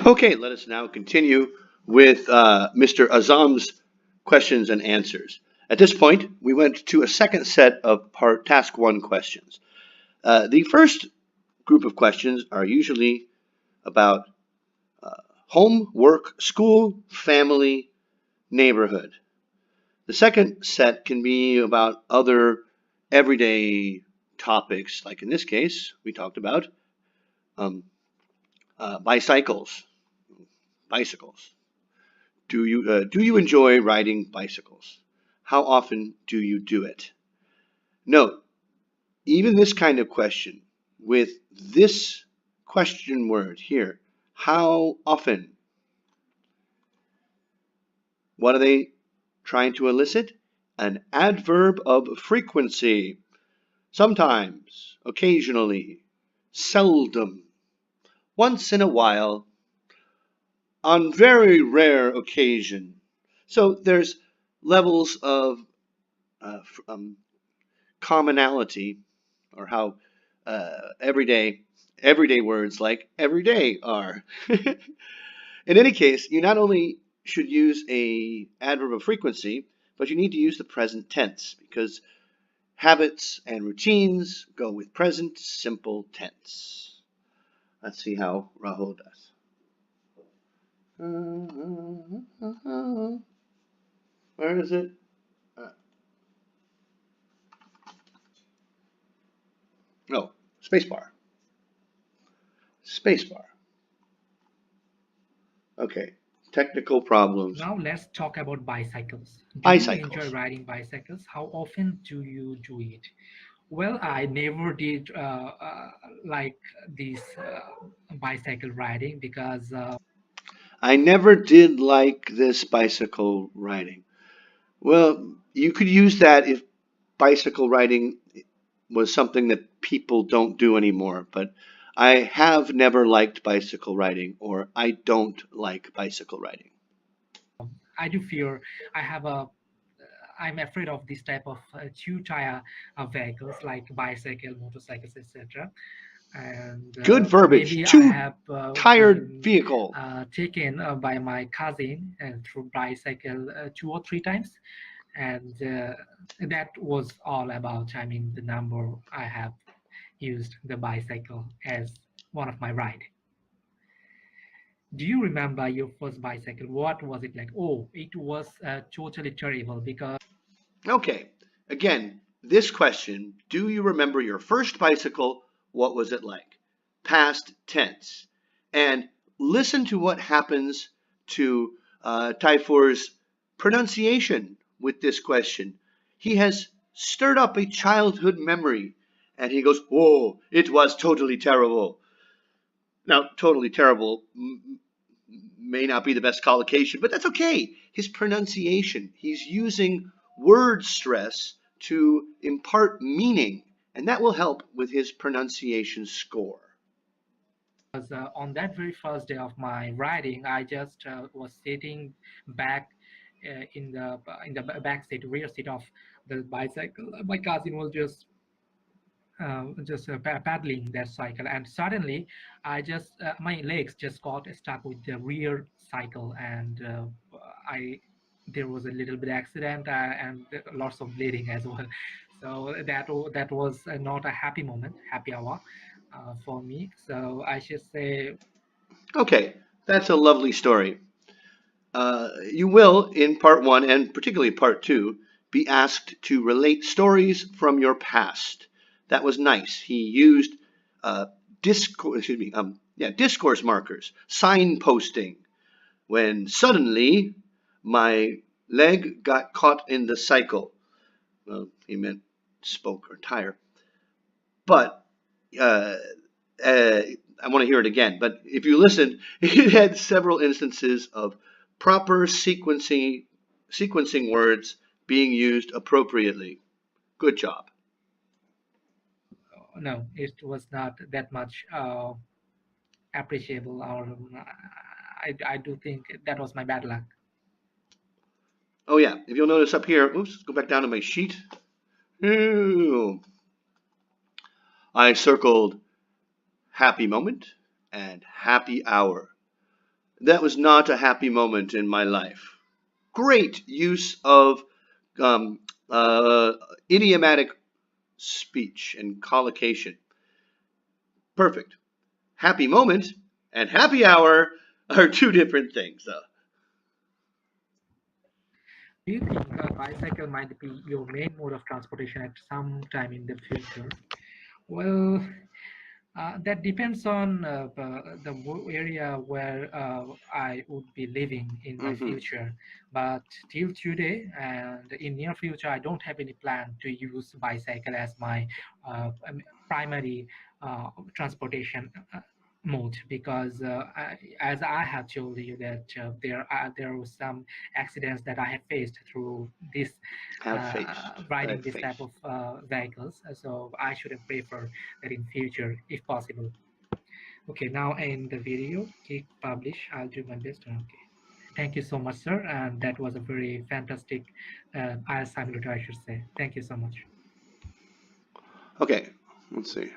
Okay, let us now continue with Mr. Azam's questions and answers. At this point, we went to a second set of task one questions. The first group of questions are usually about home, work, school, family, neighborhood. The second set can be about other everyday topics, like in this case, we talked about um, bicycles. Bicycles. Do you enjoy riding bicycles? How often do you do it? Note, even this kind of question with this question word here, how often? What are they trying to elicit? An adverb of frequency. Sometimes, occasionally, seldom, once in a while, on very rare occasion. So there's levels of commonality, or how everyday words like everyday are. In any case, you not only should use a adverb of frequency, but you need to use the present tense because habits and routines go with present simple tense. Let's see how Rahul does. Where is it? No, spacebar. Spacebar. Okay, technical problems. Now let's talk about bicycles. Do you enjoy Bicycles. riding bicycles? How often do you do it? Well, I never did like this bicycle riding because I never did like this bicycle riding. Well, you could use that if bicycle riding was something that people don't do anymore, but I have never liked bicycle riding, or I don't like bicycle riding. I do fear I have a I'm afraid of this type of two tire vehicles like bicycle, motorcycles, etc. And Good verbiage. maybe I Two have tired been vehicle. taken by my cousin and through bicycle 2 or 3 times, and that was all about. I mean, the number I have used the bicycle as one of my ride. Do you remember your first bicycle? What was it like? Oh, it was totally terrible because Okay. Again, this question, do you remember your first bicycle? What was it like? Past tense. And listen to what happens to Taifor's pronunciation with this question. He has stirred up a childhood memory and he goes, "Oh, it was totally terrible." Now, totally terrible may not be the best collocation, but that's okay. His pronunciation, he's using word stress to impart meaning, and that will help with his pronunciation score. on that very first day of my riding, I just was sitting back in the back seat, rear seat of the bicycle. My cousin was just paddling that cycle, and suddenly I just my legs just got stuck with the rear cycle, and I there was a little bit accident and lots of bleeding as well. So that was not a happy moment, happy hour for me. So I should say Okay, that's a lovely story. You will, in part one and particularly part two, be asked to relate stories from your past. That was nice. He used discourse markers, signposting. When suddenly my leg got caught in the cycle. Well, he meant spoke or tire. But uh, uh, I want to hear it again. But if you listen, it had several instances of proper sequencing words being used appropriately. Good job. no, it was not that much appreciable, or I do think that was my bad luck. Oh yeah, if you'll notice up here, oops, go back down to my sheet. Ooh, I circled happy moment and happy hour. That was not a happy moment in my life. Great use of um, uh, idiomatic speech and collocation. Perfect. Happy moment and happy hour are two different things, though. Do you think a bicycle might be your main mode of transportation at some time in the future? Well, that depends on the area where I would be living in my Mm-hmm. future. But till today and in near future, I don't have any plan to use bicycle as my primary transportation mode because as I have told you that there were some accidents that I have faced through this Have faced. riding Have this type faced. of vehicles. So I shouldn't prefer that in future if possible. Okay, now in the video, click publish. I'll do my best. Okay. Thank you so much, sir. And that was a very fantastic assignment, I should say. Thank you so much. Okay, let's see.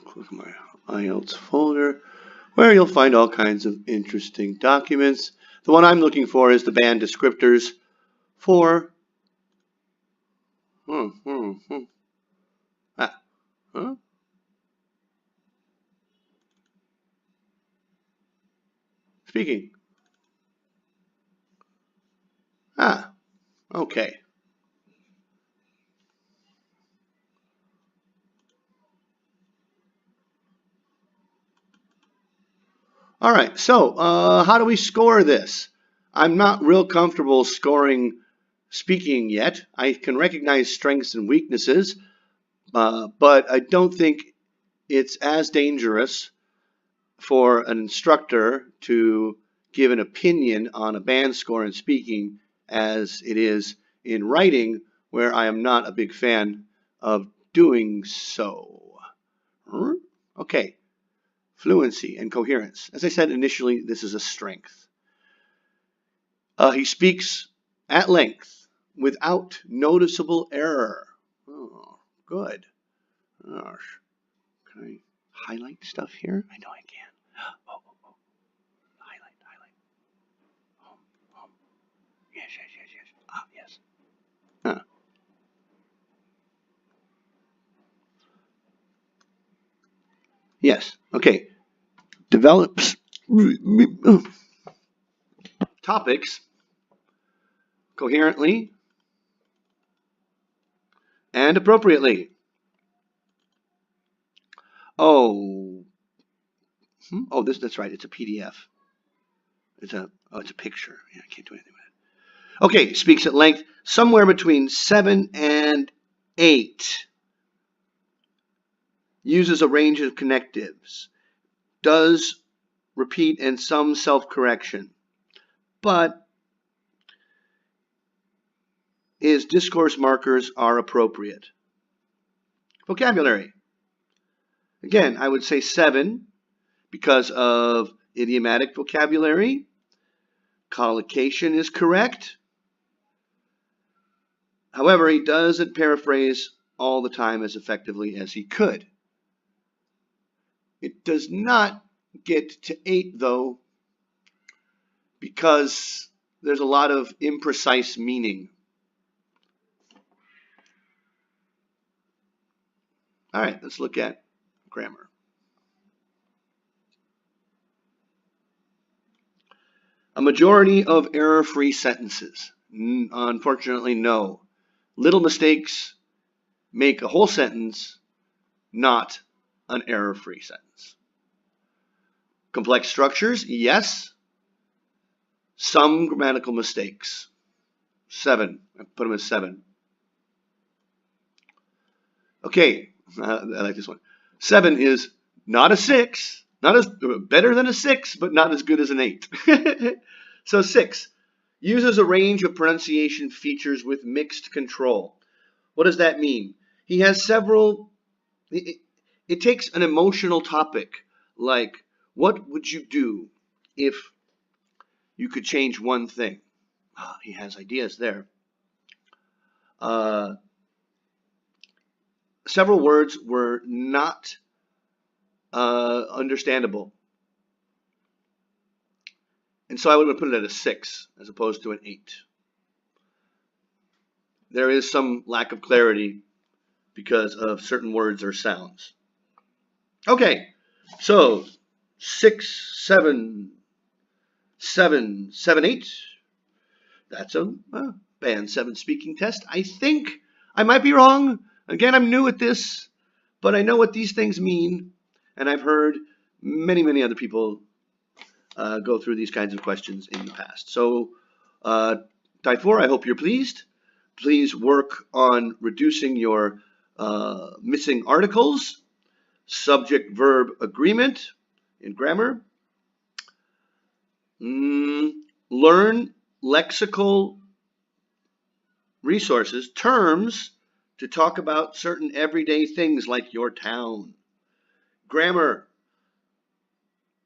Click my IELTS folder, where you'll find all kinds of interesting documents. The one I'm looking for is the band descriptors for ah, huh? Speaking. Ah, okay. All right, so how do we score this? I'm not real comfortable scoring speaking yet. I can recognize strengths and weaknesses, but I don't think it's as dangerous for an instructor to give an opinion on a band score in speaking as it is in writing, where I am not a big fan of doing so. Okay, fluency and coherence. As I said initially, this is a strength. He speaks at length without noticeable error. Oh, good. Gosh. Can I highlight stuff here? I know I can. Oh. Highlight. Home. Yes. Yes. Huh. Yes. Okay. Develops topics coherently and appropriately. Oh. Oh, that's right. It's a PDF. It's a picture. Yeah, I can't do anything with it. Okay, speaks at length, somewhere between 7 and 8. Uses a range of connectives. Does repeat and some self-correction. But his discourse markers are appropriate. Vocabulary. Again, I would say 7 because of idiomatic vocabulary. Collocation is correct. However, he doesn't paraphrase all the time as effectively as he could. It does not get to 8, though, because there's a lot of imprecise meaning. All right, let's look at grammar. A majority of error-free sentences. Unfortunately, no. Little mistakes make a whole sentence not an error-free sentence. Complex structures, yes. Some grammatical mistakes. 7. I put them as 7. Okay, I like this one. 7 is not a 6, not as better than a 6, but not as good as an 8. So 6 uses a range of pronunciation features with mixed control. What does that mean? He has several. It takes an emotional topic like, what would you do if you could change one thing? He has ideas there. Several words were not understandable. And so I would have put it at a 6 as opposed to an 8. There is some lack of clarity because of certain words or sounds. Okay, so 6, 7, 7, 7, 8. That's a Band 7 speaking test. I think I might be wrong. Again, I'm new at this, but I know what these things mean, and I've heard many, many other people go through these kinds of questions in the past. So, Type 4, I hope you're pleased. Please work on reducing your missing articles, subject-verb agreement in grammar. Learn lexical resources, terms to talk about certain everyday things like your town. Grammar.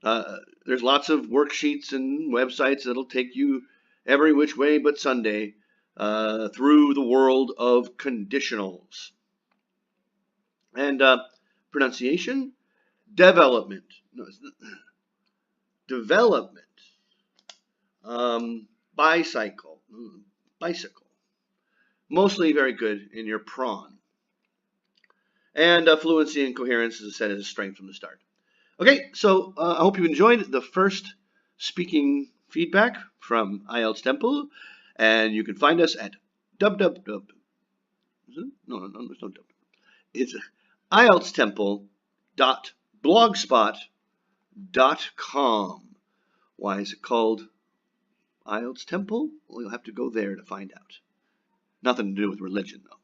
There's lots of worksheets and websites that'll take you every which way but Sunday through the world of conditionals. And pronunciation, development. No, it's not. Development. Bicycle. Mostly very good in your prawn. And fluency and coherence, as I said, is a strength from the start. Okay, so I hope you enjoyed the first speaking feedback from IELTS Temple, and you can find us at www. No, there's no w. It's IELTStemple.blogspot.com. Why is it called IELTS Temple? Well, you'll have to go there to find out. Nothing to do with religion, though.